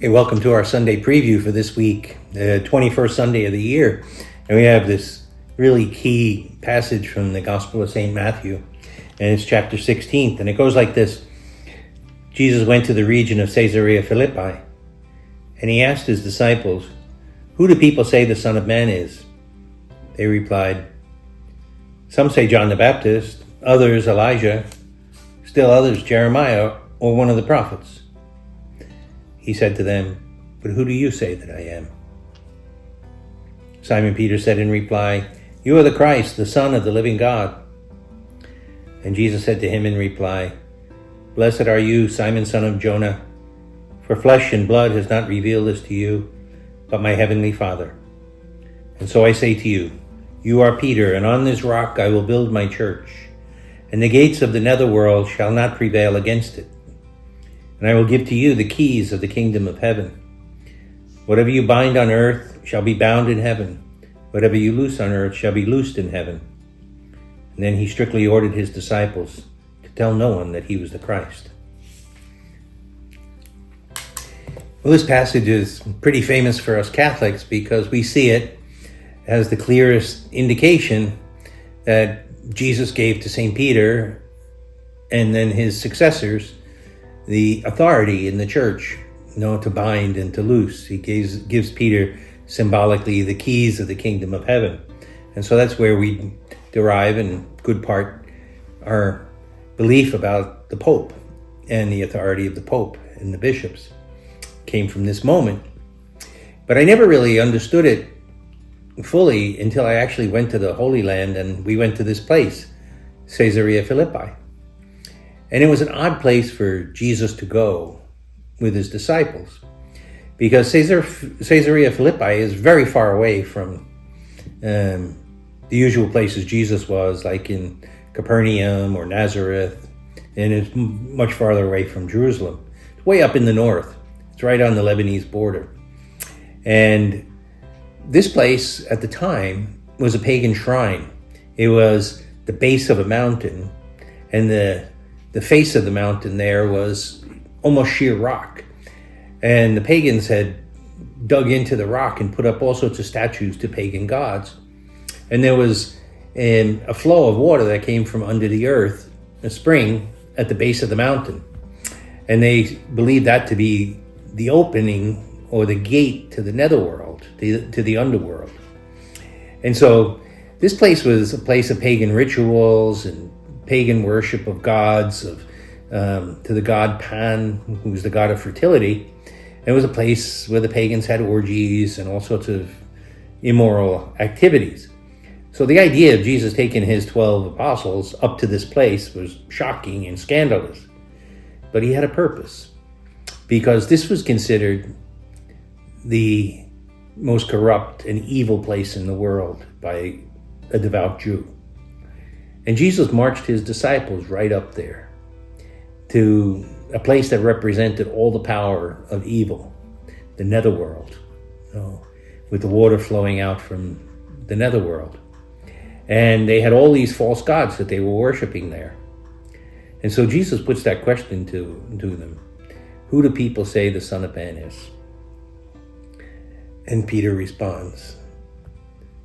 Hey, welcome to our Sunday preview for this week, the 21st Sunday of the year. And we have this really key passage from the Gospel of St. Matthew, and it's chapter 16. And it goes like this. Jesus went to the region of Caesarea Philippi, and he asked his disciples, "Who do people say the Son of Man is?" They replied, "Some say John the Baptist, others Elijah, still others Jeremiah or one of the prophets." He said to them, "But who do you say that I am?" Simon Peter said in reply, "You are the Christ, the Son of the living God." And Jesus said to him in reply, "Blessed are you, Simon, son of Jonah, for flesh and blood has not revealed this to you, but my heavenly Father. And so I say to you, you are Peter, and on this rock I will build my church, and the gates of the netherworld shall not prevail against it. And I will give to you the keys of the kingdom of heaven. Whatever you bind on earth shall be bound in heaven. Whatever you loose on earth shall be loosed in heaven." And then he strictly ordered his disciples to tell no one that he was the Christ. Well, this passage is pretty famous for us Catholics because we see it as the clearest indication that Jesus gave to St. Peter and then his successors the authority in the church, to bind and to loose. He gives Peter symbolically the keys of the kingdom of heaven. And so that's where we derive, in good part, our belief about the Pope and the authority of the Pope and the bishops came from this moment. But I never really understood it fully until I actually went to the Holy Land, and we went to this place, Caesarea Philippi. And it was an odd place for Jesus to go with his disciples because Caesarea Philippi is very far away from the usual places Jesus was, like in Capernaum or Nazareth, and it's much farther away from Jerusalem. It's way up in the north. It's right on the Lebanese border. And this place at the time was a pagan shrine. It was the base of a mountain, and the face of the mountain there was almost sheer rock. And the pagans had dug into the rock and put up all sorts of statues to pagan gods. And there was a flow of water that came from under the earth, a spring at the base of the mountain. And they believed that to be the opening or the gate to the netherworld, to the underworld. And so this place was a place of pagan rituals and pagan worship of gods, to the god Pan, who was the god of fertility. It was a place where the pagans had orgies and all sorts of immoral activities. So the idea of Jesus taking his 12 apostles up to this place was shocking and scandalous. But he had a purpose, because this was considered the most corrupt and evil place in the world by a devout Jew. And Jesus marched his disciples right up there to a place that represented all the power of evil, the netherworld, with the water flowing out from the netherworld. And they had all these false gods that they were worshiping there. And so Jesus puts that question to them. Who do people say the Son of Man is? And Peter responds,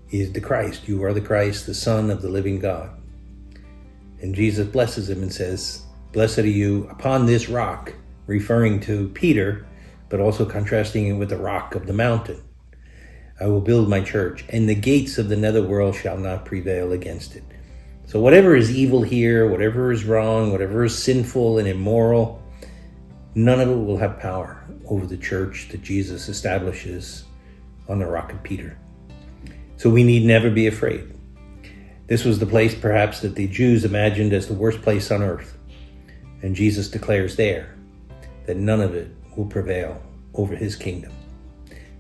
"He is the Christ. You are the Christ, the Son of the living God." And Jesus blesses him and says, "Blessed are you upon this rock," referring to Peter, but also contrasting it with the rock of the mountain. "I will build my church, and the gates of the netherworld shall not prevail against it." So whatever is evil here, whatever is wrong, whatever is sinful and immoral, none of it will have power over the church that Jesus establishes on the rock of Peter. So we need never be afraid. This was the place perhaps that the Jews imagined as the worst place on earth. And Jesus declares there that none of it will prevail over his kingdom.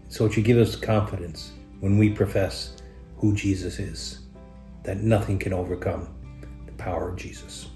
So it should give us confidence when we profess who Jesus is, that nothing can overcome the power of Jesus.